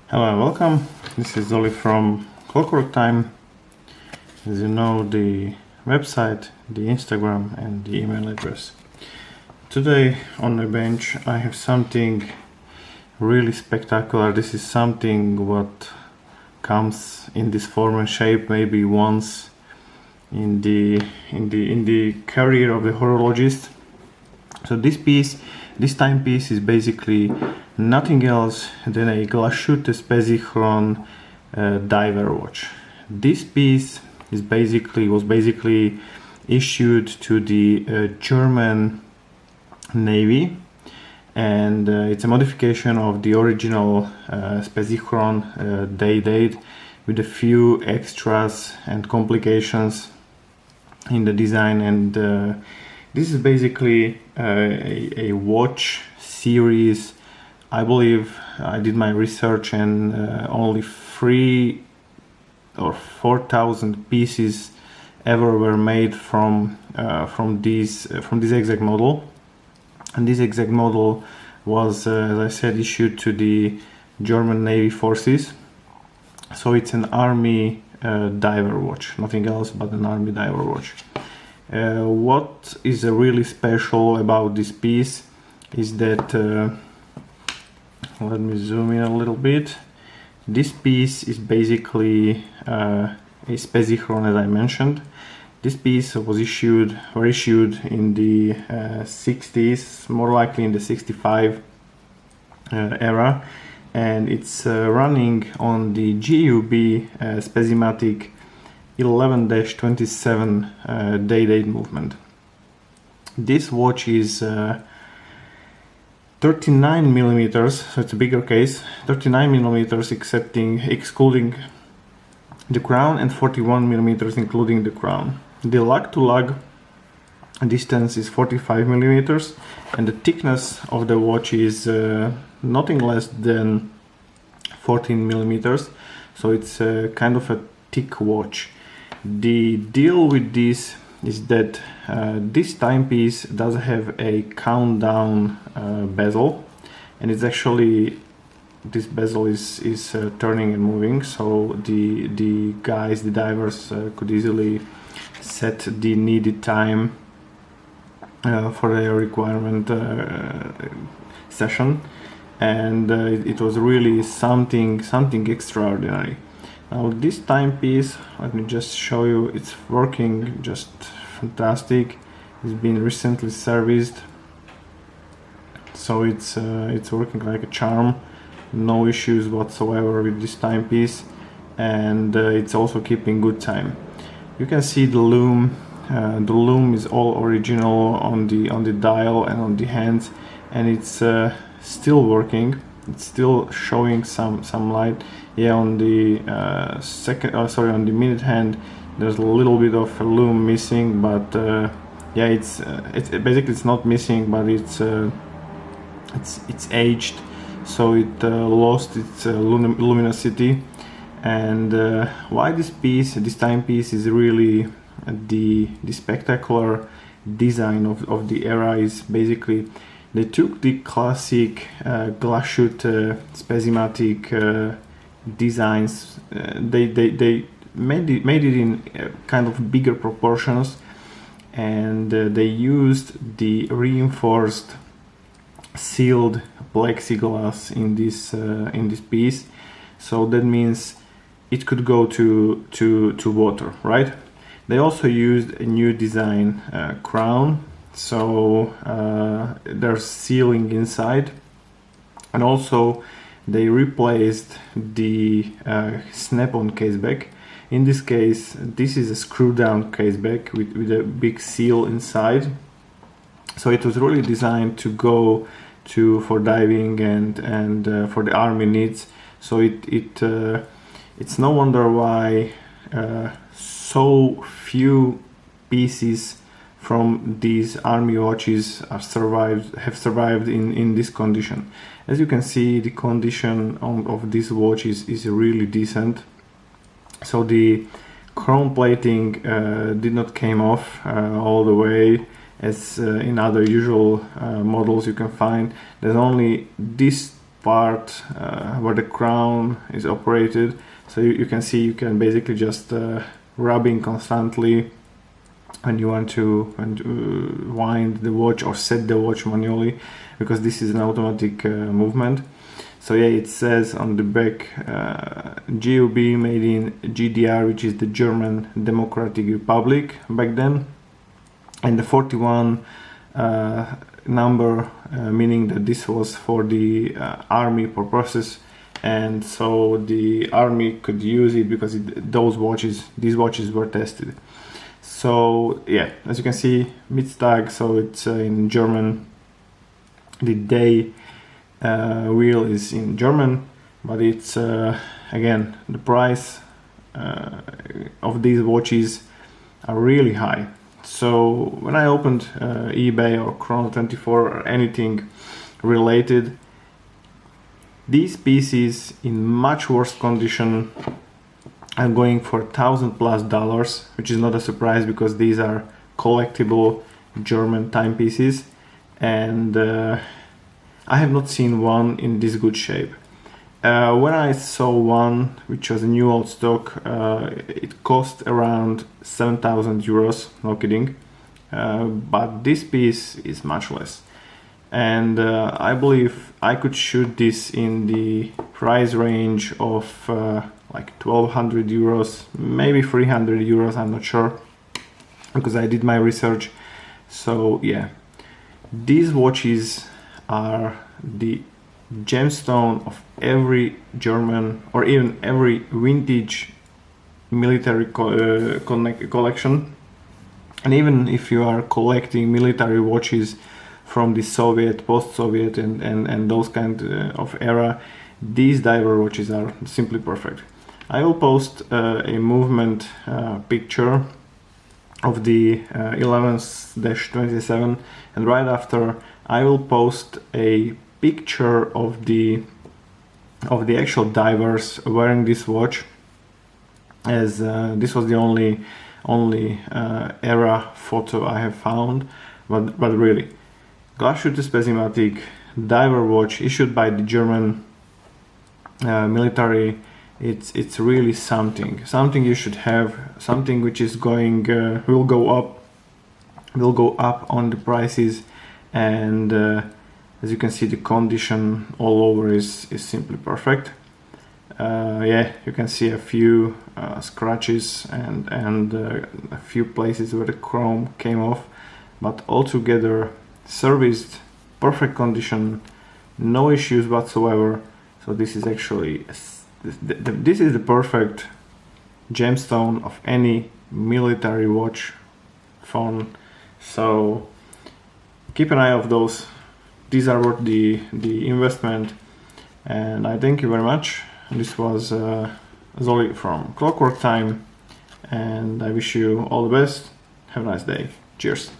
Hello and welcome. This is Oli from Clockwork Time. As you know, the website, the Instagram and the email address. Today on the bench I have something really spectacular. This is something what comes in this form and shape maybe once in the career of the horologist. So this timepiece is basically nothing else than a GLASHUTTE SPEZIMATIC diver watch. This piece was basically issued to the German Navy, and it's a modification of the original Spezichron day date with a few extras and complications in the design. And this is basically a watch series. I believe I did my research and only 3,000 or 4,000 pieces ever were made from this exact model. And this exact model was, as I said, issued to the German Navy forces. So it's an army diver watch, nothing else but an army diver watch. What is really special about this piece is that, let me zoom in a little bit. This piece is basically a Spezichron, as I mentioned. This piece was issued in the 60s, more likely in the 65 era, and it's running on the GUB Spezimatic 11-27 day date movement. This watch is 39 millimeters, so it's a bigger case, 39 millimeters excluding the crown, and 41 millimeters including the crown. The lug to lug distance is 45 millimeters, and the thickness of the watch is nothing less than 14 millimeters, so it's kind of a thick watch. The deal with this is that this timepiece does have a countdown bezel, and it's actually, this bezel is turning and moving, so the divers could easily set the needed time for their requirement session, and it was really something extraordinary. Now this timepiece, let me just show you, it's working just fantastic. It's been recently serviced, so it's working like a charm. No issues whatsoever with this timepiece, and it's also keeping good time. You can see the loom. The loom is all original on the dial and on the hands, and it's still working. It's still showing some light. Yeah, on the on the minute hand, there's a little bit of a loom missing, but yeah, it's basically it's not missing, but it's aged, so it lost its luminosity. And why this timepiece is really the spectacular design of the era is basically they took the classic GLASHUTTE Spezimatic designs. They made it in kind of bigger proportions, and they used the reinforced sealed plexiglass in this piece. So that means it could go to water, right? They also used a new design crown, so there's sealing inside, and also they replaced the snap-on caseback. In this case, this is a screw-down caseback with a big seal inside. So it was really designed to go for diving and for the army needs. So it's no wonder why so few pieces from these army watches have survived in this condition. As you can see, the condition of this watch is really decent. So the chrome plating did not came off all the way as in other usual models you can find. There's only this part where the crown is operated. So you can see you can basically just rubbing constantly when you want to wind the watch or set the watch manually, because this is an automatic movement. So yeah, it says on the back GUB made in GDR, which is the German Democratic Republic back then, and the 41 number, meaning that this was for the army purposes, and so the army could use it because these watches were tested. So yeah, as you can see, Mittag, so it's in German. The day wheel is in German, but it's again, the price of these watches are really high. So when I opened eBay or Chrono24 or anything related, these pieces in much worse condition are going for $1,000+, which is not a surprise because these are collectible German timepieces, and I have not seen one in this good shape. When I saw one which was a new old stock, it cost around 7,000 euros, no kidding, but this piece is much less, and I believe I could shoot this in the price range of like 1,200 euros, maybe 300 euros, I'm not sure, because I did my research. So yeah, these watches are the gemstone of every German or even every vintage military collection. And even if you are collecting military watches from the Soviet, post-Soviet and those kind of era, these diver watches are simply perfect. I will post a movement picture of the 11-27, and right after I will post a picture of the actual divers wearing this watch, as this was the only era photo I have found. But really, Glashütte Spezimatic diver watch issued by the German military, it's really something you should have, something which is going will go up on the prices, and as you can see, the condition all over is simply perfect. Yeah, you can see a few scratches and a few places where the chrome came off, but altogether serviced, perfect condition, no issues whatsoever. So this is actually this is the perfect gemstone of any military watch phone. So keep an eye of those. These are worth the investment, and I thank you very much. This was Zoli from Clockwork Time, and I wish you all the best. Have a nice day. Cheers.